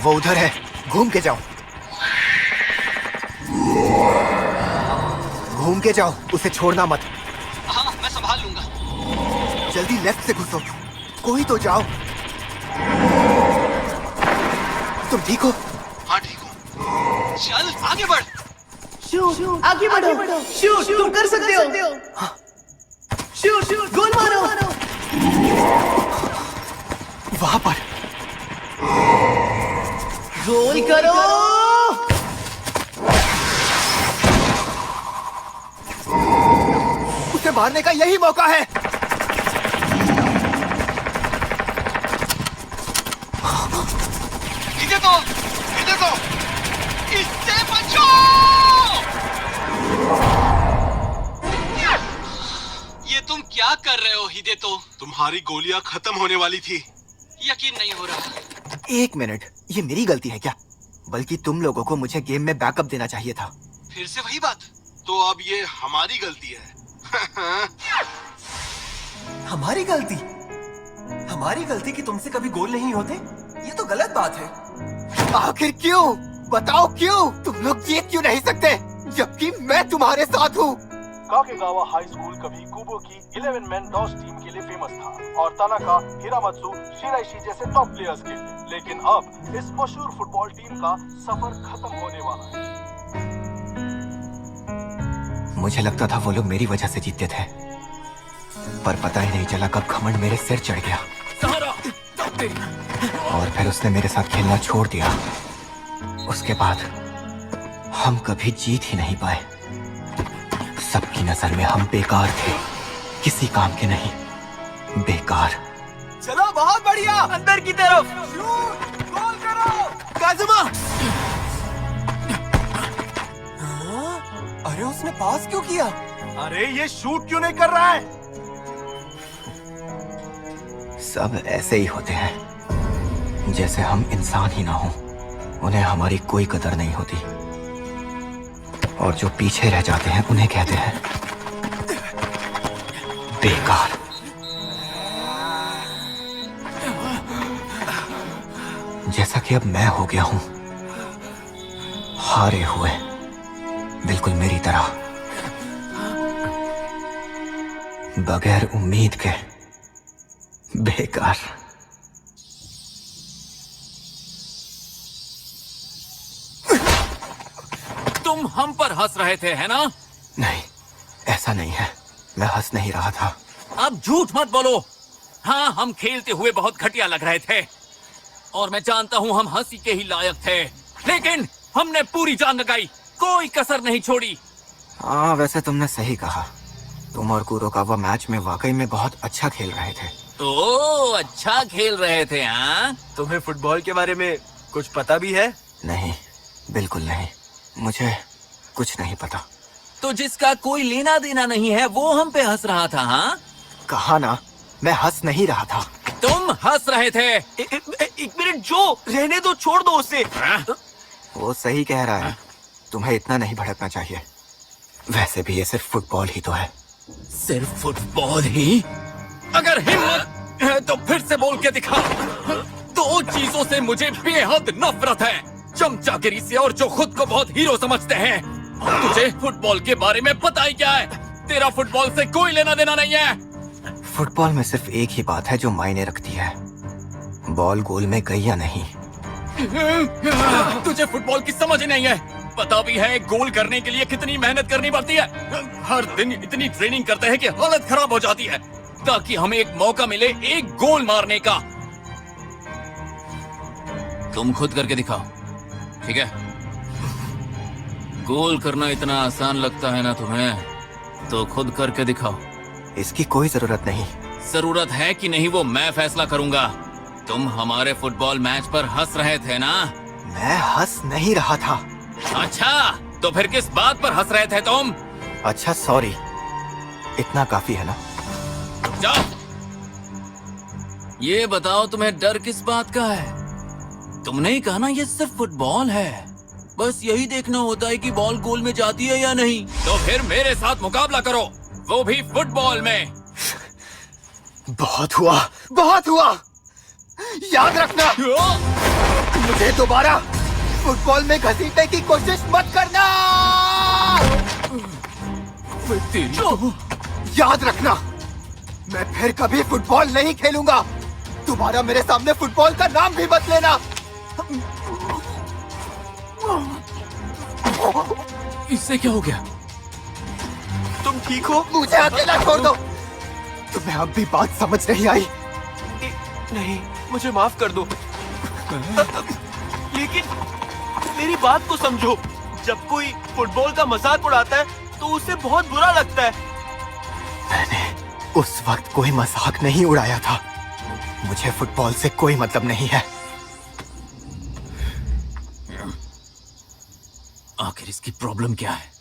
वो उधर है, घूम के जाओ। घूम के जाओ, उसे छोड़ना मत। हाँ, मैं संभाल लूंगा। जल्दी लेफ्ट से घुसो, कोई तो जाओ। तुम ठीक हो? हाँ ठीक हूँ। चल आगे बढ़। शूट, आगे बढ़ो। शूट, तुम कर सकते हो। शूट, गोल मारो। वहां पर गोल करो। उसे मारने का यही मौका है। इधर तो, इससे बचो। ये तुम क्या कर रहे हो हिदेतो? तुम्हारी गोलियां खत्म होने वाली थी। यकीन नहीं हो रहा। एक मिनट, ये मेरी गलती है क्या? बल्कि तुम लोगों को मुझे गेम में बैकअप देना चाहिए था। फिर से वही बात। तो अब ये हमारी गलती है। हमारी गलती? हमारी गलती कि तुमसे कभी गोल नहीं होते? ये तो गलत बात है। आखिर क्यों? बताओ क्यों? तुम लोग जीत क्यों नहीं सकते जबकि मैं तुम्हारे साथ हूँ? काकेगावा हाई स्कूल कभी कुबो की 11 मैन टॉस टीम के लिए फेमस था और तानाका, हिरामत्सु, शिराइशी जैसे टॉप प्लेयर्स के लिए। लेकिन अब इस मशहूर फुटबॉल टीम का सफर खत्म होने वाला है। मुझे लगता था वो लोग मेरी वजह से जीतते थे, पर पता ही नहीं चला कब घमंड मेरे सिर चढ़ गया और फिर उसने मेरे साथ खेलना छोड़ दिया। उसके बाद हम कभी जीत ही नहीं पाए। सबकी नजर में हम बेकार थे, किसी काम के नहीं, बेकार। चलो, बहुत बढ़िया। अंदर की तरफ शूट, गोल करो। काजुमा! अरे उसने पास क्यों किया? अरे ये शूट क्यों नहीं कर रहा है? सब ऐसे ही होते हैं, जैसे हम इंसान ही ना हो। उन्हें हमारी कोई कदर नहीं होती और जो पीछे रह जाते हैं उन्हें कहते हैं बेकार। जैसा कि अब मैं हो गया हूं, हारे हुए, बिल्कुल मेरी तरह, बगैर उम्मीद के, बेकार। तुम हम पर हंस रहे थे, है ना? नहीं, ऐसा नहीं है, मैं हंस नहीं रहा था। अब झूठ मत बोलो। हाँ, हम खेलते हुए बहुत घटिया लग रहे थे और मैं जानता हूँ हम हंसी के ही लायक थे, लेकिन हमने पूरी जान लगाई, कोई कसर नहीं छोड़ी। हाँ, वैसे तुमने सही कहा। तुम और कुरोकावा मैच में वाकई में बहुत अच्छा खेल रहे थे। ओह, अच्छा खेल रहे थे। हाँ, तुम्हें फुटबॉल के बारे में कुछ पता भी है? नहीं, बिल्कुल नहीं, मुझे कुछ नहीं पता। तो जिसका कोई लेना देना नहीं है वो हम पे हंस रहा था। हाँ, कहा ना, मैं हंस नहीं रहा था। तुम हंस रहे थे। एक मिनट, जो रहने दो, छोड़ दो उसे। वो सही कह रहा है, तुम्हें इतना नहीं भड़कना चाहिए। वैसे भी ये सिर्फ फुटबॉल ही तो है। सिर्फ फुटबॉल ही? अगर हिम्मत है तो फिर से बोल के दिखा। दो चीजों से मुझे बेहद नफरत है, चमचागिरी से और जो खुद को बहुत हीरो समझते हैं। तुझे फुटबॉल के बारे में पता ही क्या है? तेरा फुटबॉल से कोई लेना देना नहीं है। फुटबॉल में सिर्फ एक ही बात है जो मायने रखती है, बॉल गोल में गई या नहीं। तुझे फुटबॉल की समझ ही नहीं है। पता भी है गोल करने के लिए कितनी मेहनत करनी पड़ती है। हर दिन इतनी ट्रेनिंग करते हैं कि हालत खराब हो जाती है ताकि हमें एक मौका मिले एक गोल मारने का। तुम खुद करके दिखाओ, ठीक है? गोल करना इतना आसान लगता है ना तुम्हें, तो खुद करके दिखाओ। इसकी कोई जरूरत नहीं। जरूरत है कि नहीं वो मैं फैसला करूंगा। तुम हमारे फुटबॉल मैच पर हंस रहे थे ना? मैं हंस नहीं रहा था। अच्छा, तो फिर किस बात पर हंस रहे थे तुम? अच्छा, सॉरी, इतना काफी है ना? जाओ, ये बताओ तुम्हें डर किस बात का है? तुमने ही कहा ना ये सिर्फ फुटबॉल है, बस यही देखना होता है कि बॉल गोल में जाती है या नहीं। तो फिर मेरे साथ मुकाबला करो, वो भी फुटबॉल में। बहुत हुआ, बहुत हुआ। याद रखना, मुझे दोबारा फुटबॉल में घसीटने की कोशिश मत करना। याद रखना, मैं फिर कभी फुटबॉल नहीं खेलूंगा। दोबारा मेरे सामने फुटबॉल का नाम भी मत लेना। इससे क्या हो गया? तुम ठीक हो? मुझे अकेला छोड़ दो। तुम्हें अब भी बात समझ नहीं आई? नहीं, मुझे माफ कर दो। लेकिन मेरी बात को समझो। जब कोई फुटबॉल का मजाक उड़ाता है तो उसे बहुत बुरा लगता है। मैंने उस वक्त कोई मजाक नहीं उड़ाया था। मुझे फुटबॉल से कोई मतलब नहीं है। आखिर इसकी प्रॉब्लम क्या है?